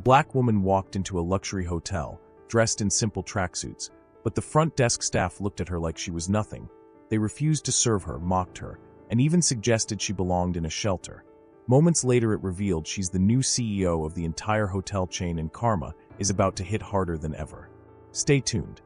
black woman walked into a luxury hotel, dressed in simple tracksuits, but the front desk staff looked at her like she was nothing. They refused to serve her, mocked her, and even suggested she belonged in a shelter. Moments later it revealed she's the new CEO of the entire hotel chain, and karma is about to hit harder than ever. Stay tuned.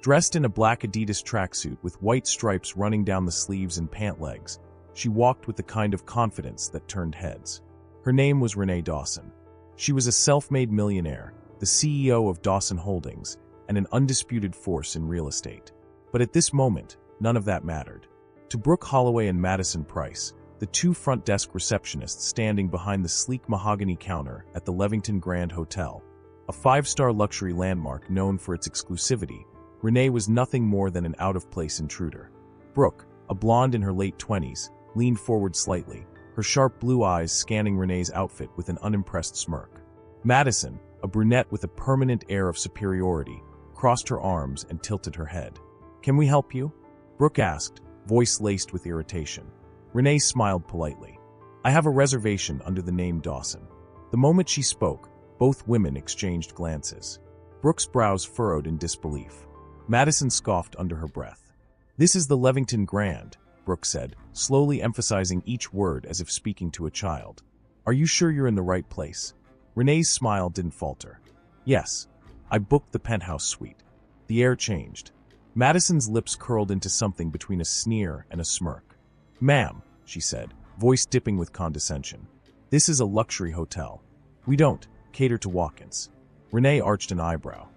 Dressed in a black Adidas tracksuit with white stripes running down the sleeves and pant legs, she walked with the kind of confidence that turned heads. Her name was Renee Dawson. She was a self-made millionaire, the CEO of Dawson Holdings, and an undisputed force in real estate. But at this moment, none of that mattered. To Brooke Holloway and Madison Price, the two front desk receptionists standing behind the sleek mahogany counter at the Levington Grand Hotel, a five-star luxury landmark known for its exclusivity, Renee was nothing more than an out-of-place intruder. Brooke, a blonde in her late 20s, leaned forward slightly, her sharp blue eyes scanning Renee's outfit with an unimpressed smirk. Madison, a brunette with a permanent air of superiority, crossed her arms and tilted her head. "Can we help you?" Brooke asked, voice laced with irritation. Renee smiled politely. "I have a reservation under the name Dawson." The moment she spoke, both women exchanged glances. Brooke's brows furrowed in disbelief. Madison scoffed under her breath. "This is the Levington Grand," Brooke said, slowly emphasizing each word as if speaking to a child. "Are you sure you're in the right place?" Renee's smile didn't falter. "Yes, I booked the penthouse suite." The air changed. Madison's lips curled into something between a sneer and a smirk. "Ma'am," she said, voice dipping with condescension, "this is a luxury hotel. We don't cater to walk-ins." Renee arched an eyebrow.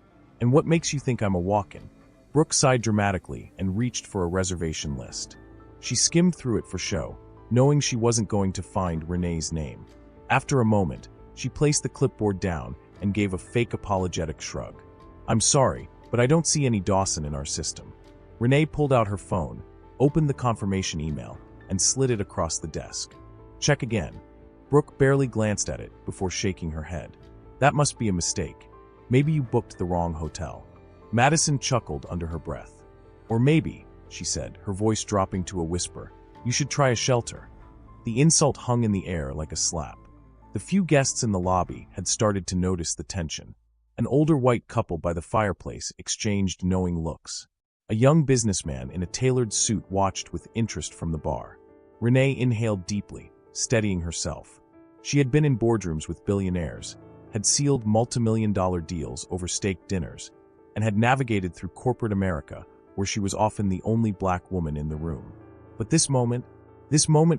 "And what makes you think I'm a walk-in?" Brooke sighed dramatically and reached for a reservation list. She skimmed through it for show, knowing she wasn't going to find Renee's name. After a moment, she placed the clipboard down and gave a fake apologetic shrug. "I'm sorry, but I don't see any Dawson in our system." Renee pulled out her phone, opened the confirmation email, and slid it across the desk. "Check again." Brooke barely glanced at it before shaking her head. "That must be a mistake. Maybe you booked the wrong hotel." Madison chuckled under her breath. "Or maybe," she said, her voice dropping to a whisper, "you should try a shelter." The insult hung in the air like a slap. The few guests in the lobby had started to notice the tension. An older white couple by the fireplace exchanged knowing looks. A young businessman in a tailored suit watched with interest from the bar. Renee inhaled deeply, steadying herself. She had been in boardrooms with billionaires, had sealed multi-million-dollar deals over steak dinners, and had navigated through corporate America, where she was often the only black woman in the room. But this moment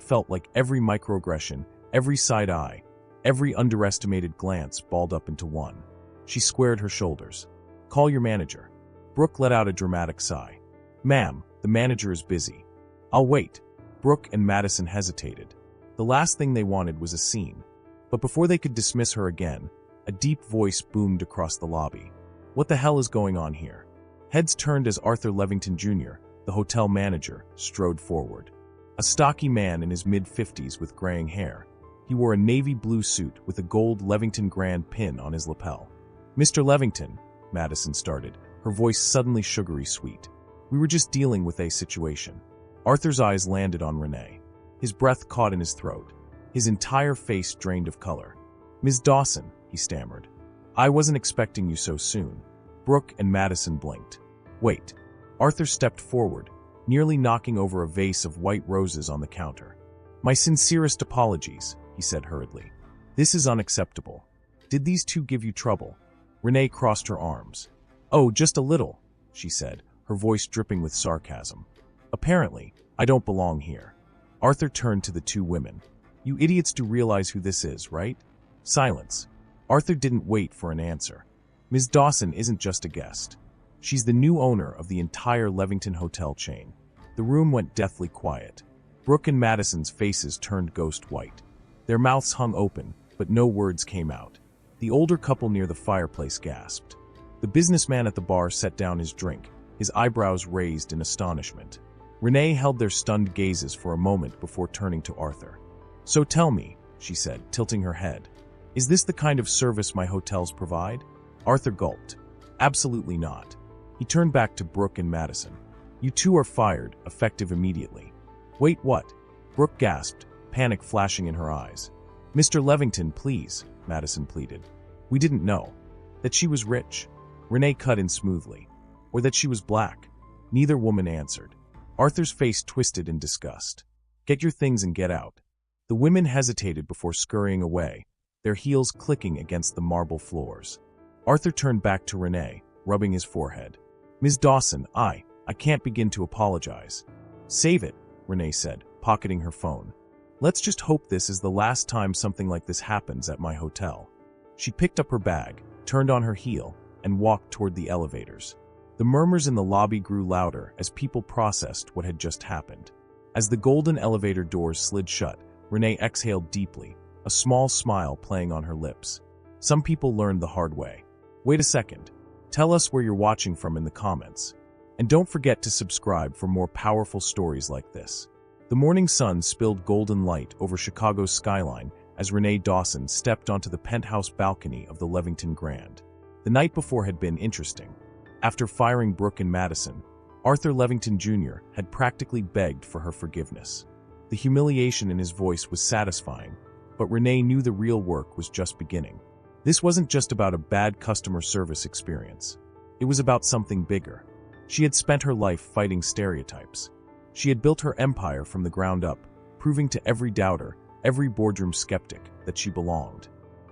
felt like every microaggression, every side eye, every underestimated glance balled up into one. She squared her shoulders. "Call your manager." Brooke let out a dramatic sigh. "Ma'am, the manager is busy." "I'll wait." Brooke and Madison hesitated. The last thing they wanted was a scene. But before they could dismiss her again, a deep voice boomed across the lobby. "What the hell is going on here?" Heads turned as Arthur Levington Jr., the hotel manager, strode forward. A stocky man in his mid-50s with graying hair. He wore a navy blue suit with a gold Levington Grand pin on his lapel. "Mr. Levington," Madison started, her voice suddenly sugary sweet. "We were just dealing with a situation." Arthur's eyes landed on Renee. His breath caught in his throat. His entire face drained of color. "Ms. Dawson," he stammered. "I wasn't expecting you so soon." Brooke and Madison blinked. "Wait." Arthur stepped forward, nearly knocking over a vase of white roses on the counter. "My sincerest apologies," he said hurriedly. "This is unacceptable. Did these two give you trouble?" Renee crossed her arms. "Oh, just a little," she said, her voice dripping with sarcasm. "Apparently, I don't belong here." Arthur turned to the two women. "You idiots do realize who this is, right?" Silence. Arthur didn't wait for an answer. "Ms. Dawson isn't just a guest. She's the new owner of the entire Levington hotel chain." The room went deathly quiet. Brooke and Madison's faces turned ghost white. Their mouths hung open, but no words came out. The older couple near the fireplace gasped. The businessman at the bar set down his drink, his eyebrows raised in astonishment. Renee held their stunned gazes for a moment before turning to Arthur. "So tell me," she said, tilting her head, "is this the kind of service my hotels provide?" Arthur gulped. "Absolutely not." He turned back to Brooke and Madison. "You two are fired, effective immediately." "Wait, what?" Brooke gasped, panic flashing in her eyes. "Mr. Levington, please," Madison pleaded. "We didn't know that she was rich." Renee cut in smoothly. "Or that she was black." Neither woman answered. Arthur's face twisted in disgust. "Get your things and get out." The women hesitated before scurrying away, their heels clicking against the marble floors. Arthur turned back to Renee, rubbing his forehead. "Ms. Dawson, I can't begin to apologize." "Save it," Renee said, pocketing her phone. "Let's just hope this is the last time something like this happens at my hotel." She picked up her bag, turned on her heel, and walked toward the elevators. The murmurs in the lobby grew louder as people processed what had just happened. As the golden elevator doors slid shut, Renee exhaled deeply, a small smile playing on her lips. Some people learned the hard way. Wait a second. Tell us where you're watching from in the comments. And don't forget to subscribe for more powerful stories like this. The morning sun spilled golden light over Chicago's skyline as Renee Dawson stepped onto the penthouse balcony of the Levington Grand. The night before had been interesting. After firing Brooke and Madison, Arthur Levington Jr. had practically begged for her forgiveness. The humiliation in his voice was satisfying, but Renee knew the real work was just beginning. This wasn't just about a bad customer service experience. It was about something bigger. She had spent her life fighting stereotypes. She had built her empire from the ground up, proving to every doubter, every boardroom skeptic, that she belonged.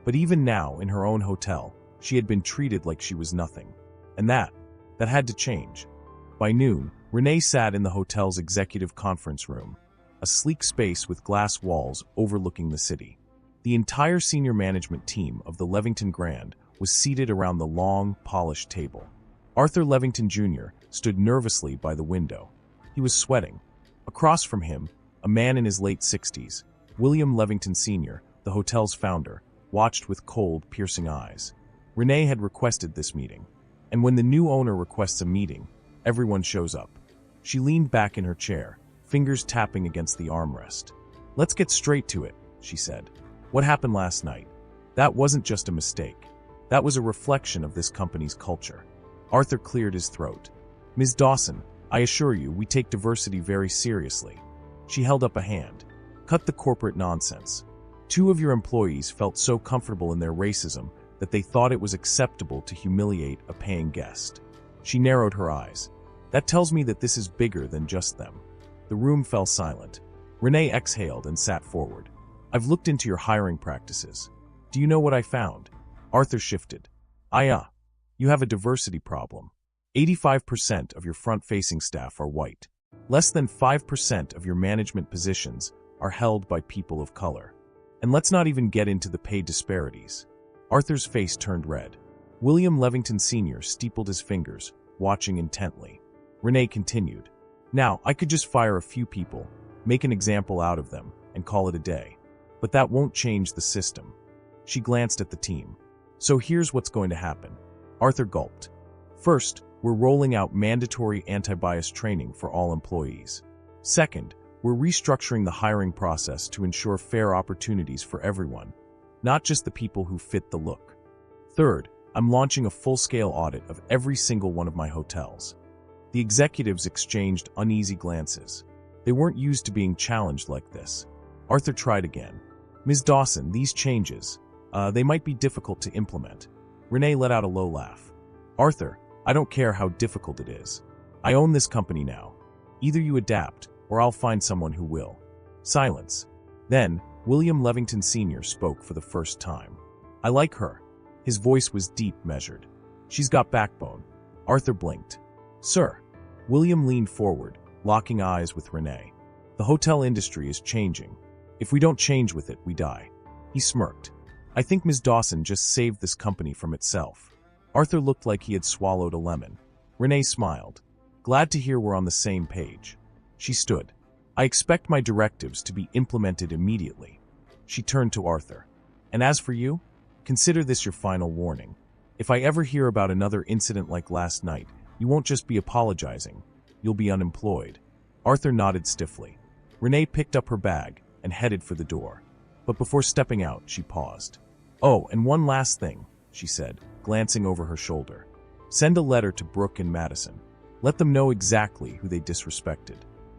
But even now, in her own hotel, she had been treated like she was nothing. And that had to change. By noon, Renee sat in the hotel's executive conference room, a sleek space with glass walls overlooking the city. The entire senior management team of the Levington Grand was seated around the long, polished table. Arthur Levington Jr. stood nervously by the window. He was sweating. Across from him, a man in his late 60s, William Levington Sr., the hotel's founder, watched with cold, piercing eyes. Renee had requested this meeting. And when the new owner requests a meeting, everyone shows up. She leaned back in her chair, fingers tapping against the armrest. "Let's get straight to it," she said. "What happened last night? That wasn't just a mistake. That was a reflection of this company's culture." Arthur cleared his throat. "Ms. Dawson, I assure you, we take diversity very seriously." She held up a hand. "Cut the corporate nonsense. 2 of your employees felt so comfortable in their racism that they thought it was acceptable to humiliate a paying guest." She narrowed her eyes. "That tells me that this is bigger than just them." The room fell silent. Renee exhaled and sat forward. "I've looked into your hiring practices. Do you know what I found?" Arthur shifted. You have a diversity problem. 85% of your front-facing staff are white. Less than 5% of your management positions are held by people of color. And let's not even get into the pay disparities." Arthur's face turned red. William Levington Sr. steepled his fingers, watching intently. Renee continued. "Now, I could just fire a few people, make an example out of them, and call it a day. But that won't change the system." She glanced at the team. "So here's what's going to happen." Arthur gulped. "First, we're rolling out mandatory anti-bias training for all employees. Second, we're restructuring the hiring process to ensure fair opportunities for everyone, not just the people who fit the look. Third, I'm launching a full-scale audit of every single one of my hotels." The executives exchanged uneasy glances. They weren't used to being challenged like this. Arthur tried again. "Ms. Dawson, these changes, they might be difficult to implement." Renee let out a low laugh. "Arthur, I don't care how difficult it is. I own this company now. Either you adapt, or I'll find someone who will." Silence. Then, William Levington Sr. spoke for the first time. "I like her." His voice was deep, measured. "She's got backbone." Arthur blinked. "Sir." William leaned forward, locking eyes with Renee. "The hotel industry is changing. If we don't change with it, we die." He smirked. "I think Ms. Dawson just saved this company from itself." Arthur looked like he had swallowed a lemon. Renee smiled. "Glad to hear we're on the same page." She stood. "I expect my directives to be implemented immediately." She turned to Arthur. "And as for you, consider this your final warning. If I ever hear about another incident like last night, you won't just be apologizing. You'll be unemployed." Arthur nodded stiffly. Renee picked up her bag and headed for the door. But before stepping out, she paused. "Oh, and one last thing," she said, glancing over her shoulder. "Send a letter to Brooke and Madison. Let them know exactly who they disrespected."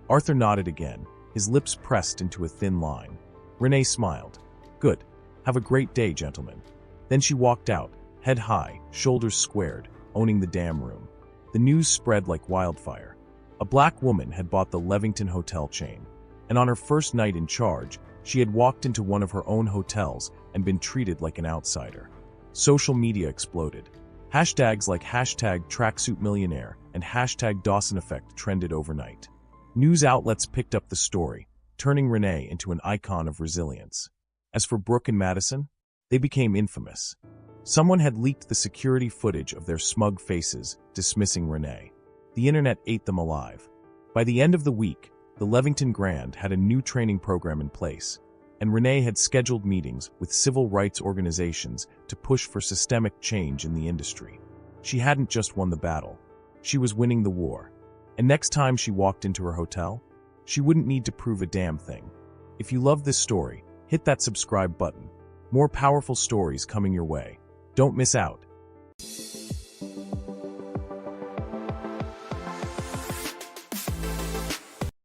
Arthur nodded again, his lips pressed into a thin line. Renee smiled. "Good. Have a great day, gentlemen." Then she walked out, head high, shoulders squared, owning the damn room. The news spread like wildfire. A black woman had bought the Levington hotel chain, and on her first night in charge, she had walked into one of her own hotels and been treated like an outsider. Social media exploded. Hashtags like #TracksuitMillionaire and #DawsonEffect trended overnight. News outlets picked up the story, turning Renee into an icon of resilience. As for Brooke and Madison, they became infamous. Someone had leaked the security footage of their smug faces, dismissing Renee. The internet ate them alive. By the end of the week, the Levington Grand had a new training program in place, and Renee had scheduled meetings with civil rights organizations to push for systemic change in the industry. She hadn't just won the battle, she was winning the war. And next time she walked into her hotel, she wouldn't need to prove a damn thing. If you love this story, hit that subscribe button. More powerful stories coming your way. Don't miss out.